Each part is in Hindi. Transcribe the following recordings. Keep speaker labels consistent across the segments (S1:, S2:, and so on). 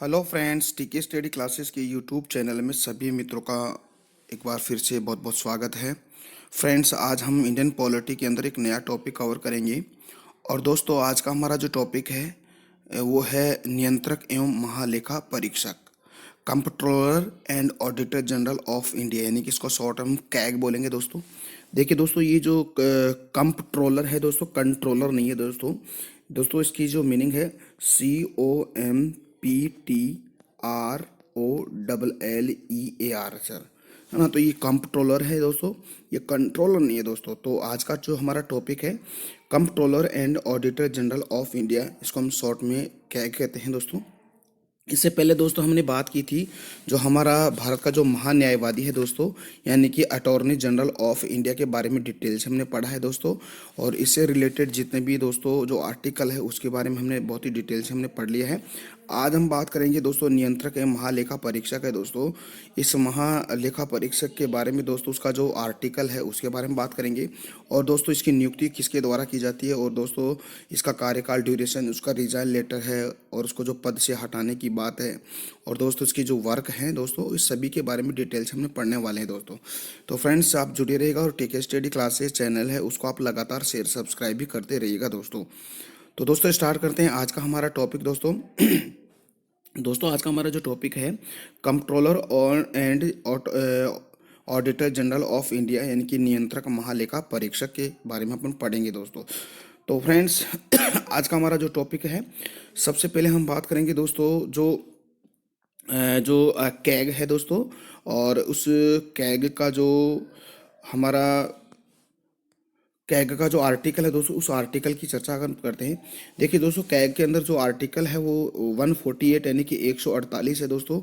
S1: हेलो फ्रेंड्स, टीके स्टडी क्लासेस के यूट्यूब चैनल में सभी मित्रों का एक बार फिर से बहुत बहुत स्वागत है। फ्रेंड्स, आज हम इंडियन पॉलिटी के अंदर एक नया टॉपिक कवर करेंगे। और दोस्तों, आज का हमारा जो टॉपिक है वो है नियंत्रक एवं महालेखा परीक्षक, comptroller and auditor general of India, यानी कि इसको शॉर्ट हम कैग बोलेंगे दोस्तों। देखिए दोस्तों, ये जो कंप्ट्रोलर है दोस्तों, कंट्रोलर नहीं है दोस्तों। दोस्तों, इसकी जो मीनिंग है COMPTROLLEAR सर, है ना। तो ये कंप्ट्रोलर है दोस्तों, ये कंट्रोलर नहीं है दोस्तों। तो आज का जो हमारा टॉपिक है comptroller and auditor general of India, इसको हम शॉर्ट में क्या कहते हैं दोस्तों। इससे पहले दोस्तों हमने बात की थी जो हमारा भारत का जो महान्यायवादी है दोस्तों, यानी कि अटॉर्नी जनरल ऑफ इंडिया के बारे में डिटेल से हमने पढ़ा है दोस्तों। और इससे रिलेटेड जितने भी दोस्तों जो आर्टिकल है उसके बारे में हमने बहुत ही डिटेल से हमने पढ़ लिया है। आज हम बात करेंगे दोस्तों नियंत्रक एवं महालेखा परीक्षक है दोस्तों। इस महालेखा परीक्षक के बारे में दोस्तों उसका जो आर्टिकल है उसके बारे में बात करेंगे। और दोस्तों इसकी नियुक्ति किसके द्वारा की जाती है, और दोस्तों इसका कार्यकाल, ड्यूरेशन, उसका रिजाइन लेटर है, और उसको जो पद से हटाने की बात है, और दोस्तों इसकी जो वर्क है दोस्तों, इस सभी के बारे में डिटेल से हमने पढ़ने वाले हैं दोस्तों। तो फ्रेंड्स, आप जुड़े रहिएगा और टीके स्टडी क्लासेस चैनल है उसको आप लगातार शेयर सब्सक्राइब भी करते रहिएगा दोस्तों। तो दोस्तों स्टार्ट करते हैं आज का हमारा टॉपिक दोस्तों। दोस्तों, आज का हमारा जो टॉपिक है कंप्ट्रोलर और and auditor general of India, यानी कि नियंत्रक महालेखा परीक्षक के बारे में अपन पढ़ेंगे दोस्तों। तो फ्रेंड्स, आज का हमारा जो टॉपिक है, सबसे पहले हम बात करेंगे दोस्तों जो कैग है दोस्तों, और उस कैग का जो हमारा कैग का जो आर्टिकल है दोस्तों, उस आर्टिकल की चर्चा अगर करते हैं। देखिए दोस्तों, कैग के अंदर जो आर्टिकल है वो 148 यानी कि 148 है दोस्तों।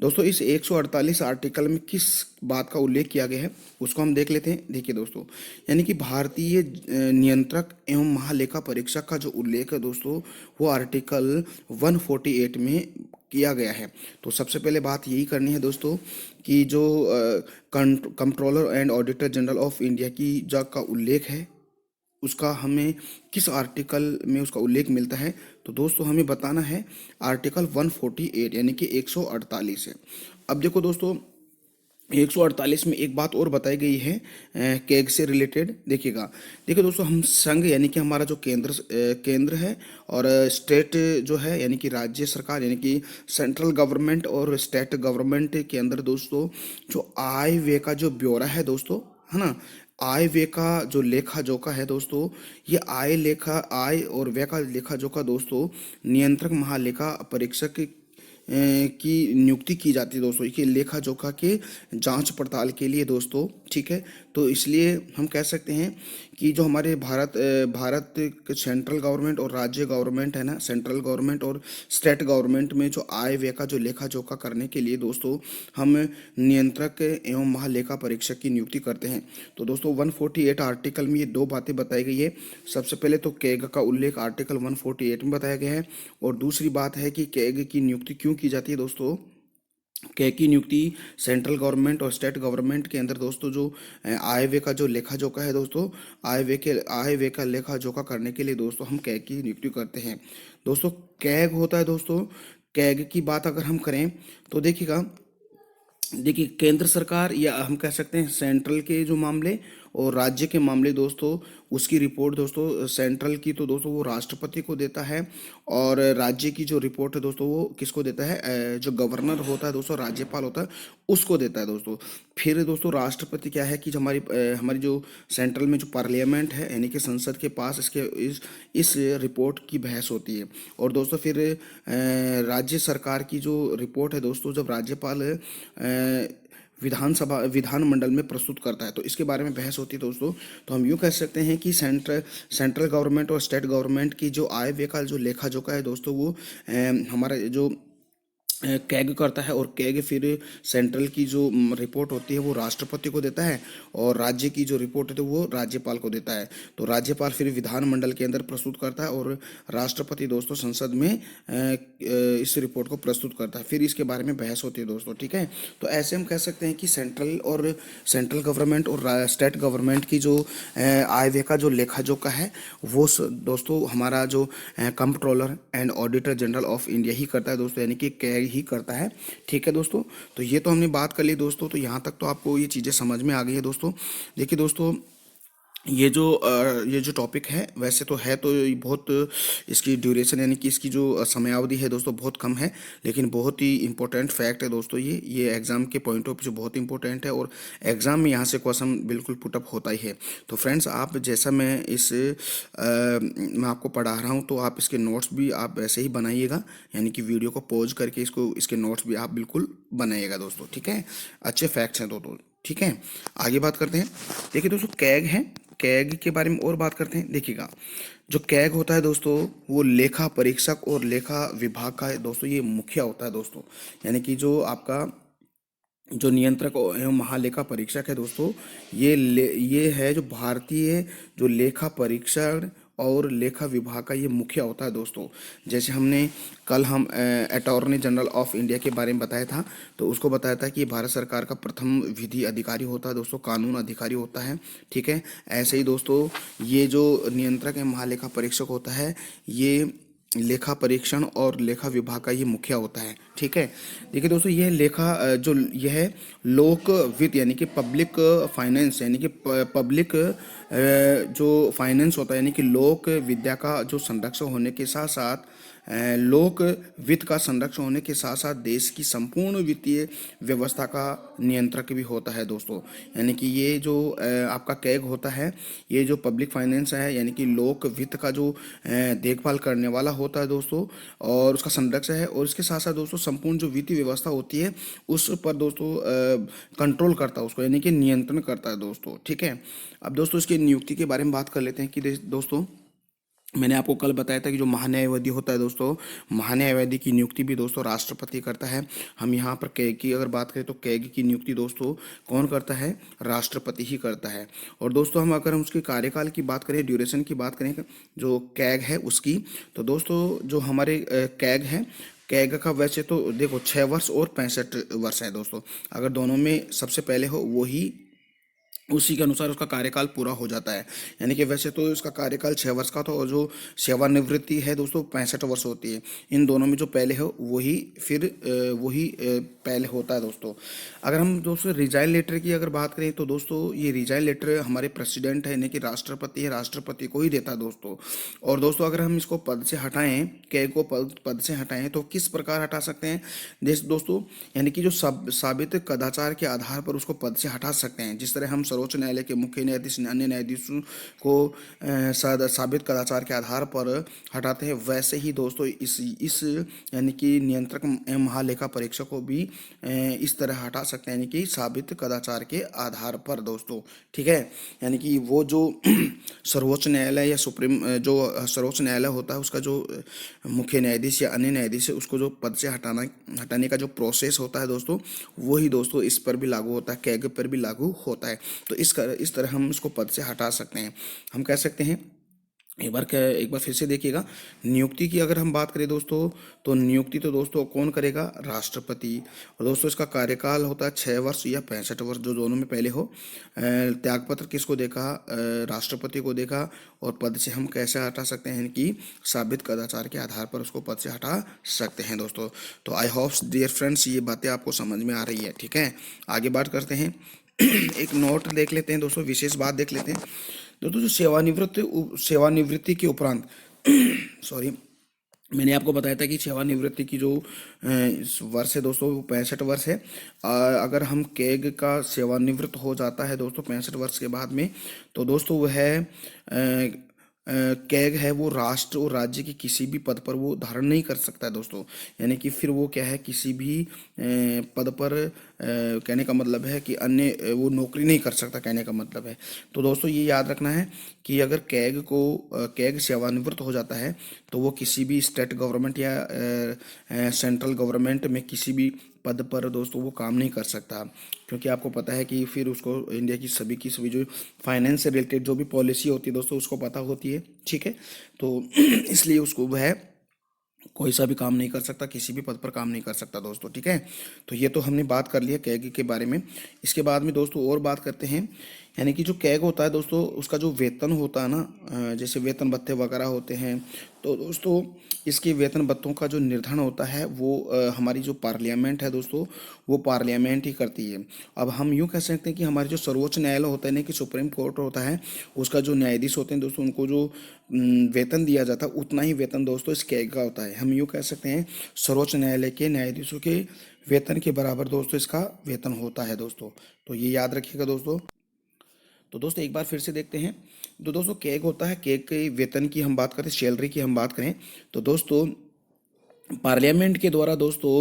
S1: दोस्तों, इस 148 आर्टिकल में किस बात का उल्लेख किया गया है उसको हम देख लेते हैं। देखिए दोस्तों, यानी कि भारतीय नियंत्रक एवं महालेखा परीक्षक का जो उल्लेख है दोस्तों, वो आर्टिकल 148 में किया गया है। तो सबसे पहले बात यही करनी है दोस्तों कि जो controller and auditor general of India की जो का उल्लेख है उसका हमें किस आर्टिकल में उसका उल्लेख मिलता है। तो दोस्तों हमें बताना है आर्टिकल 148 यानी कि 148 है। अब देखो दोस्तों, 148 में एक बात और बताई गई है कैग से रिलेटेड। देखिएगा, देखिए दोस्तों, हम संघ यानी कि हमारा जो केंद्र है, और स्टेट जो है यानी कि राज्य सरकार, यानी कि सेंट्रल गवर्नमेंट और स्टेट गवर्नमेंट के अंदर दोस्तों जो आय व्यय का जो ब्यौरा है दोस्तों, है ना, आय व्यय का जो लेखा जोखा है दोस्तों, ये आय और व्यय का लेखा जोखा दोस्तों नियंत्रक महालेखा परीक्षक की नियुक्ति की जाती है दोस्तों, कि लेखा जोखा के जांच पड़ताल के लिए दोस्तों। ठीक है, तो इसलिए हम कह सकते हैं कि जो हमारे भारत के सेंट्रल गवर्नमेंट और राज्य गवर्नमेंट है ना, सेंट्रल गवर्नमेंट और स्टेट गवर्नमेंट में जो आय व्यय का जो लेखा जोखा करने के लिए दोस्तों हम नियंत्रक एवं महालेखा परीक्षक की नियुक्ति करते हैं। तो दोस्तों 148 आर्टिकल में ये दो बातें बताई गई है। सबसे पहले तो कैग का उल्लेख आर्टिकल 148 में बताया गया है, और दूसरी बात है कि कैग की नियुक्ति क्यों की जाती है दोस्तों। कैग की नियुक्ति सेंट्रल गवर्नमेंट और स्टेट गवर्नमेंट के अंदर दोस्तों जो आय व्यय का जो लेखा जोखा है दोस्तों, आय व्यय का लेखा जोखा करने के लिए दोस्तों हम कैग की नियुक्ति करते हैं दोस्तों। कैग होता है दोस्तों, कैग की बात अगर हम करें तो देखिएगा, देखिए केंद्र सरकार या हम कह सकते हैं सेंट्रल के जो मामले और राज्य के मामले दोस्तों, उसकी रिपोर्ट दोस्तों सेंट्रल की तो दोस्तों वो राष्ट्रपति को देता है, और राज्य की जो रिपोर्ट है दोस्तों वो किसको देता है, जो गवर्नर होता है दोस्तों, राज्यपाल होता है, उसको देता है दोस्तों। फिर दोस्तों राष्ट्रपति क्या है कि जो हमारी जो सेंट्रल में जो पार्लियामेंट है यानी कि संसद के पास इस रिपोर्ट की बहस होती है। और दोस्तों फिर राज्य सरकार की जो रिपोर्ट है दोस्तों, जब राज्यपाल विधानमंडल में प्रस्तुत करता है तो इसके बारे में बहस होती है दोस्तों। तो हम यूँ कह सकते हैं कि सेंट्रल गवर्नमेंट और स्टेट गवर्नमेंट की जो आय व्यय का जो लेखा जोखा है दोस्तों, वो हमारा जो कैग करता है, और कैग फिर सेंट्रल की जो रिपोर्ट होती है वो राष्ट्रपति को देता है, और राज्य की जो रिपोर्ट होती है वो राज्यपाल को देता है। तो राज्यपाल फिर विधानमंडल के अंदर प्रस्तुत करता है, और राष्ट्रपति दोस्तों संसद में इस रिपोर्ट को प्रस्तुत करता है। फिर इसके बारे में बहस होती है दोस्तों, ठीक है। तो ऐसे हम कह सकते हैं कि सेंट्रल गवर्नमेंट और स्टेट गवर्नमेंट की जो आय व्यय का जो लेखा जोखा है वो दोस्तों हमारा जो comptroller and auditor general of India ही करता है दोस्तों, यानी कि कैग ही करता है, ठीक है दोस्तों। तो ये तो हमने बात कर ली दोस्तों, तो यहाँ तक तो आपको ये चीज़ें समझ में आ गई है दोस्तों। देखिए दोस्तों, ये जो टॉपिक है वैसे तो है तो ये बहुत, इसकी ड्यूरेशन यानी कि इसकी जो समयावधि है दोस्तों बहुत कम है, लेकिन बहुत ही इंपॉर्टेंट फैक्ट है दोस्तों। ये एग्जाम के पॉइंट ऑफ व्यू से बहुत इंपॉर्टेंट है, और एग्जाम में यहाँ से क्वेश्चन बिल्कुल पुटअप होता ही है। तो फ्रेंड्स, आप जैसा मैं आपको पढ़ा रहा हूँ, तो आप इसके नोट्स भी आप ऐसे ही बनाइएगा, यानी कि वीडियो को पॉज करके इसके नोट्स भी आप बिल्कुल बनाइएगा दोस्तों, ठीक है। अच्छे फैक्ट्स हैं दोस्तों, ठीक है। आगे बात करते हैं। देखिए दोस्तों, कैग है, कैग के बारे में और बात करते हैं। देखिएगा, जो कैग होता है दोस्तों वो लेखा परीक्षक और लेखा विभाग का है दोस्तों, ये मुखिया होता है दोस्तों, यानी कि जो आपका जो नियंत्रक एवं महालेखा परीक्षक है दोस्तों, ये है जो भारतीय जो लेखा परीक्षण और लेखा विभाग का ये मुखिया होता है दोस्तों। जैसे हम अटॉर्नी जनरल ऑफ इंडिया के बारे में बताया था, तो उसको बताया था कि ये भारत सरकार का प्रथम विधि अधिकारी होता है दोस्तों, कानून अधिकारी होता है, ठीक है। ऐसे ही दोस्तों ये जो नियंत्रक है महालेखा परीक्षक होता है, ये लेखा परीक्षण और लेखा विभाग का ये मुखिया होता है, ठीक है। देखिए दोस्तों, यह है लोक वित्त यानी कि पब्लिक फाइनेंस, यानी कि पब्लिक जो फाइनेंस होता है, यानी कि लोक विद्या का जो संरक्षण होने के साथ साथ लोक वित्त का संरक्षण होने के साथ साथ देश की संपूर्ण वित्तीय व्यवस्था का नियंत्रक भी होता है दोस्तों। यानी कि ये जो आपका कैग होता है, ये जो पब्लिक फाइनेंस है यानी कि लोक वित्त का जो देखभाल करने वाला होता है दोस्तों, और उसका संरक्षक है, और इसके साथ साथ दोस्तों संपूर्ण जो वित्तीय व्यवस्था होती है उस पर दोस्तों कंट्रोल करता है उसको, यानी कि नियंत्रण करता है दोस्तों, ठीक है। अब दोस्तों इसकी नियुक्ति के बारे में बात कर लेते हैं कि दोस्तों मैंने आपको कल बताया था कि जो महान्यायवादी होता है दोस्तों, महान्यायवादी की नियुक्ति भी दोस्तों राष्ट्रपति करता है। हम यहाँ पर कैग की अगर बात करें तो कैग की नियुक्ति दोस्तों कौन करता है, राष्ट्रपति ही करता है। और दोस्तों हम उसके कार्यकाल की बात करें, ड्यूरेशन की बात करें जो कैग है उसकी, तो दोस्तों जो हमारे कैग है, कैग का वैसे तो देखो 6 वर्ष और 65 वर्ष है दोस्तों। अगर दोनों में सबसे पहले हो वो ही उसी के अनुसार उसका कार्यकाल पूरा हो जाता है। यानी कि वैसे तो इसका कार्यकाल 6 वर्ष का था, और जो सेवानिवृत्ति है दोस्तों 65 वर्ष होती है। इन दोनों में जो पहले हो वही पहले होता है दोस्तों। अगर हम दोस्तों रिजाइन लेटर की अगर बात करें तो दोस्तों ये रिजाइन लेटर हमारे प्रेसिडेंट है यानी कि राष्ट्रपति है, राष्ट्रपति को ही देता है दोस्तों। और दोस्तों अगर हम इसको पद से हटाएं, कैग को पद से हटाएं, तो किस प्रकार हटा सकते हैं दोस्तों, यानी कि जो साबित कदाचार के आधार पर उसको पद से हटा सकते हैं। जिस तरह हम सर्वोच्च न्यायालय के मुख्य न्यायाधीश अन्य न्यायाधीशों को साबित कदाचार के आधार पर हटाते हैं, वैसे ही दोस्तों इस यानी कि नियंत्रक एवं महालेखा परीक्षक को भी इस तरह हटा सकते हैं, यानी कि साबित कदाचार के आधार पर दोस्तों, ठीक है। यानी कि वो जो सर्वोच्च न्यायालय या जो सर्वोच्च न्यायालय होता है उसका जो मुख्य न्यायाधीश या अन्य न्यायाधीश है उसको जो पद से हटाने का जो प्रोसेस होता है दोस्तों, वही दोस्तों इस पर भी लागू होता है, कैग पर भी लागू होता है। तो इस तरह हम इसको पद से हटा सकते हैं। हम कह सकते हैं, एक बार फिर से देखिएगा, नियुक्ति की अगर हम बात करें दोस्तों, तो नियुक्ति तो दोस्तों कौन करेगा, राष्ट्रपति। और दोस्तों इसका कार्यकाल होता है 6 वर्ष या 65 वर्ष, जो दोनों में पहले हो। त्यागपत्र किसको देखा, राष्ट्रपति को देखा। और पद से हम कैसे हटा सकते हैं कि साबित कदाचार के आधार पर उसको पद से हटा सकते हैं दोस्तों। तो आई होप डियर फ्रेंड्स ये बातें आपको समझ में आ रही है, ठीक है। आगे बात करते हैं एक नोट देख लेते हैं दोस्तों, विशेष बात देख लेते हैं दोस्तों। जो सेवानिवृत्ति के उपरांत सॉरी, मैंने आपको बताया था कि सेवानिवृत्ति की जो वर्ष है दोस्तों वो 65 वर्ष है। अगर हम कैग का सेवानिवृत्त हो जाता है दोस्तों 65 वर्ष के बाद में, तो दोस्तों वह कैग है वो राष्ट्र और राज्य के किसी भी पद पर वो धारण नहीं कर सकता है दोस्तों। यानी कि फिर वो क्या है, किसी भी पद पर कहने का मतलब है कि अन्य वो नौकरी नहीं कर सकता, कहने का मतलब है। तो दोस्तों ये याद रखना है कि अगर कैग सेवानिवृत्त हो जाता है तो वो किसी भी स्टेट गवर्नमेंट या सेंट्रल गवर्नमेंट में किसी भी पद पर दोस्तों वो काम नहीं कर सकता, क्योंकि आपको पता है कि फिर उसको इंडिया की सभी जो फाइनेंस से रिलेटेड जो भी पॉलिसी होती है दोस्तों उसको पता होती है, ठीक है। तो इसलिए उसको वह कोई सा भी काम नहीं कर सकता, किसी भी पद पर काम नहीं कर सकता दोस्तों, ठीक है। तो ये तो हमने बात कर लिया कैग के बारे में। इसके बाद में दोस्तों और बात करते हैं, यानी कि जो कैग होता है दोस्तों उसका जो वेतन होता है ना, जैसे वेतन भत्ते वगैरह होते हैं, तो दोस्तों इसके वेतन भत्तों का जो निर्धारण होता है वो हमारी जो पार्लियामेंट है दोस्तों वो पार्लियामेंट ही करती है। अब हम यूँ कह सकते हैं कि हमारे जो सर्वोच्च न्यायालय होता है ना, कि सुप्रीम कोर्ट होता है, उसका जो न्यायाधीश होते हैं दोस्तों उनको जो वेतन दिया जाता है उतना ही वेतन दोस्तों इस कैग का होता है। हम यूँ कह सकते हैं सर्वोच्च न्यायालय के न्यायाधीशों के वेतन के बराबर दोस्तों इसका वेतन होता है दोस्तों। तो ये याद रखिएगा दोस्तों। तो दोस्तों एक बार फिर से देखते हैं। तो दोस्तों कैग होता है, कैग के वेतन की हम बात करें, सैलरी की हम बात करें, तो दोस्तों पार्लियामेंट के द्वारा दोस्तों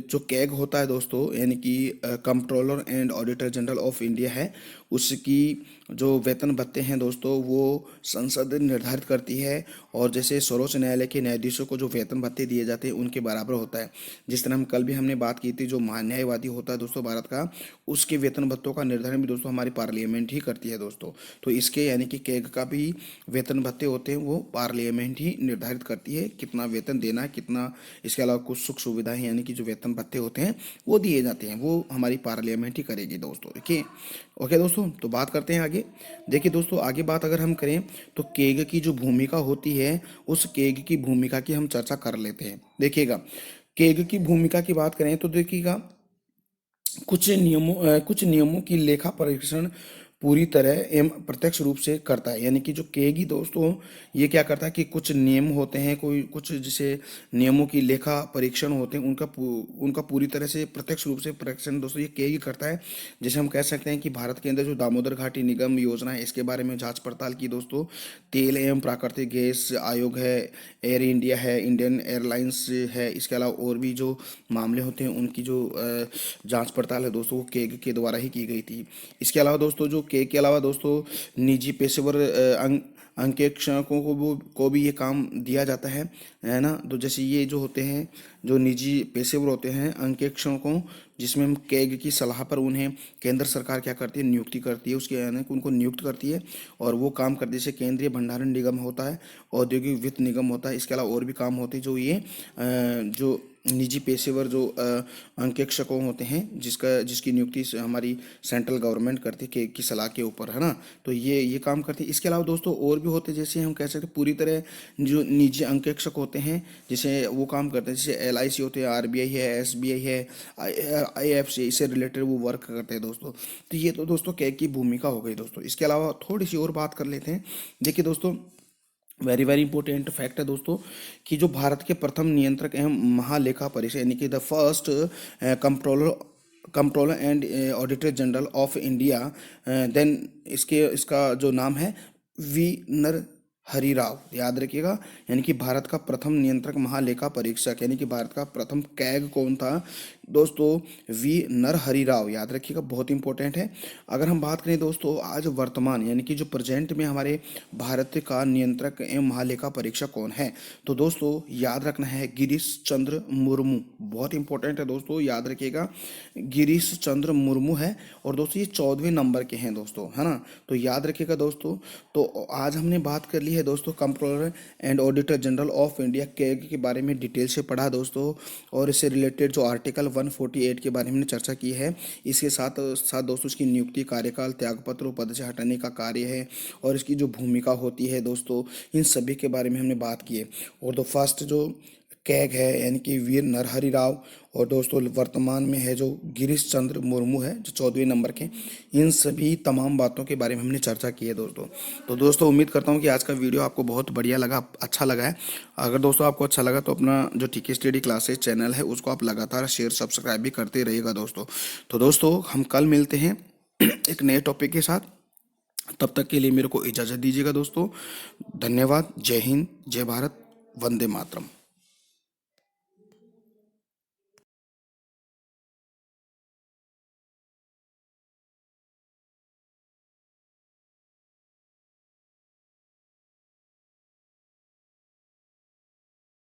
S1: जो कैग होता है दोस्तों, यानी कि controller and auditor general of India है, उसकी जो वेतन भत्ते हैं दोस्तों वो संसद निर्धारित करती है। और जैसे सर्वोच्च न्यायालय के न्यायाधीशों को जो वेतन भत्ते दिए जाते हैं उनके बराबर होता है। जिस तरह हम कल भी हमने बात की थी, जो महान्यायवादी होता है दोस्तों भारत का, उसके वेतन भत्तों का निर्धारण भी दोस्तों हमारी पार्लियामेंट ही करती है दोस्तों। तो इसके यानी कि कैग का भी वेतन भत्ते होते हैं वो पार्लियामेंट ही निर्धारित करती है, कितना वेतन देना है कितना। इसके अलावा कुछ सुख सुविधाएं यानी कि जो वेतन भत्ते होते हैं वो दिए जाते हैं, वो हमारी पार्लियामेंट ही करेगी दोस्तों, देखिए। ओके दोस्तों, तो बात करते हैं आगे। देखिए दोस्तों आगे बात अगर हम करें तो केग की जो भूमिका होती है, उस केग की भूमिका की हम चर्चा कर लेते हैं। देखिएगा, केग की भूमिका की बात करें तो देखिएगा, कुछ नियमों की लेखा परीक्षण पूरी तरह एवं प्रत्यक्ष रूप से करता है। यानी कि जो केगी दोस्तों ये क्या करता है कि कुछ नियम होते हैं, कोई कुछ जैसे नियमों की लेखा परीक्षण होते हैं, उनका पूरी तरह से प्रत्यक्ष रूप से परीक्षण दोस्तों ये केगी करता है। जैसे हम कह सकते हैं कि भारत के अंदर जो दामोदर घाटी निगम योजना है इसके बारे में जांच पड़ताल की दोस्तों, तेल एवं प्राकृतिक गैस आयोग है, एयर इंडिया है, इंडियन एयरलाइंस है, इसके अलावा और भी जो मामले होते हैं उनकी जो जांच पड़ताल है दोस्तों वो केग के द्वारा ही की गई थी। इसके अलावा दोस्तों जो केग के अलावा दोस्तों निजी पेशेवर अंकेक्षकों को भी ये काम दिया जाता है ना। तो जैसे ये जो होते हैं जो निजी पेशेवर होते हैं अंकेक्षकों, जिसमें हम कैग की सलाह पर उन्हें केंद्र सरकार क्या करती है, नियुक्ति करती है, उसके यानी कि उनको नियुक्त करती है और वो काम करते हैं। जैसे केंद्रीय भंडारण निगम होता है, औद्योगिक वित्त निगम होता है, इसके अलावा और भी काम होते हैं जो ये जो निजी पेशेवर जो अंकेक्षकों होते हैं जिसकी नियुक्ति हमारी सेंट्रल गवर्नमेंट करती है की सलाह के ऊपर, है ना। तो ये काम करती है। इसके अलावा दोस्तों और भी होते हैं, जैसे हम कह सकते हैं पूरी तरह जो निजी अंकेक्षक होते हैं जैसे वो काम करते हैं, जैसे LIC होते हैं, RBI है, SBI है, IFC, इससे रिलेटेड वो वर्क करते हैं दोस्तों। तो ये तो दोस्तों कैग की भूमिका हो गई दोस्तों। इसके अलावा थोड़ी सी और बात कर लेते हैं। देखिए दोस्तों वेरी वेरी इंपॉर्टेंट फैक्ट है दोस्तों कि जो भारत के प्रथम नियंत्रक एवं महालेखा परीक्षक यानी कि the first controller and auditor general of India, then इसका जो नाम है वी नर हरिराव, याद रखिएगा। यानी कि भारत का प्रथम नियंत्रक महालेखा परीक्षक यानी कि भारत का प्रथम कैग कौन था दोस्तों, वी नरहरि राव, याद रखिएगा, बहुत इंपॉर्टेंट है। अगर हम बात करें दोस्तों आज वर्तमान यानी कि जो प्रेजेंट में हमारे भारत का नियंत्रक एवं महालेखा परीक्षक कौन है, तो दोस्तों याद रखना है गिरीश चंद्र मुर्मू, बहुत इंपॉर्टेंट है दोस्तों, याद रखिएगा गिरीश चंद्र मुर्मू है। और दोस्तों ये 14वें नंबर के हैं दोस्तों, है ना। तो याद रखिएगा दोस्तों। तो आज हमने बात कर ली है दोस्तों controller and auditor general of India CAG के बारे में डिटेल से पढ़ा दोस्तों, और इससे रिलेटेड जो आर्टिकल 148 के बारे में चर्चा की है। इसके साथ साथ दोस्तों इसकी नियुक्ति, कार्यकाल, त्यागपत्र, पद से हटाने का कार्य है और इसकी जो भूमिका होती है दोस्तों, इन सभी के बारे में हमने बात की है। और तो फर्स्ट जो कैग है यानी कि वीर नरहरि राव, और दोस्तों वर्तमान में है जो गिरीश चंद्र मुर्मू है जो 14वें नंबर के, इन सभी तमाम बातों के बारे में हमने चर्चा की है दोस्तों। तो दोस्तों उम्मीद करता हूँ कि आज का वीडियो आपको बहुत बढ़िया लगा, अच्छा लगा है। अगर दोस्तों आपको अच्छा लगा तो अपना जो TK स्टडी क्लासेस चैनल है उसको आप लगातार शेयर सब्सक्राइब भी करते रहिएगा दोस्तों। तो दोस्तों हम कल मिलते हैं एक नए टॉपिक के साथ। तब तक के लिए मेरे को इजाज़त दीजिएगा दोस्तों। धन्यवाद। जय हिंद, जय भारत, वंदे मातरम।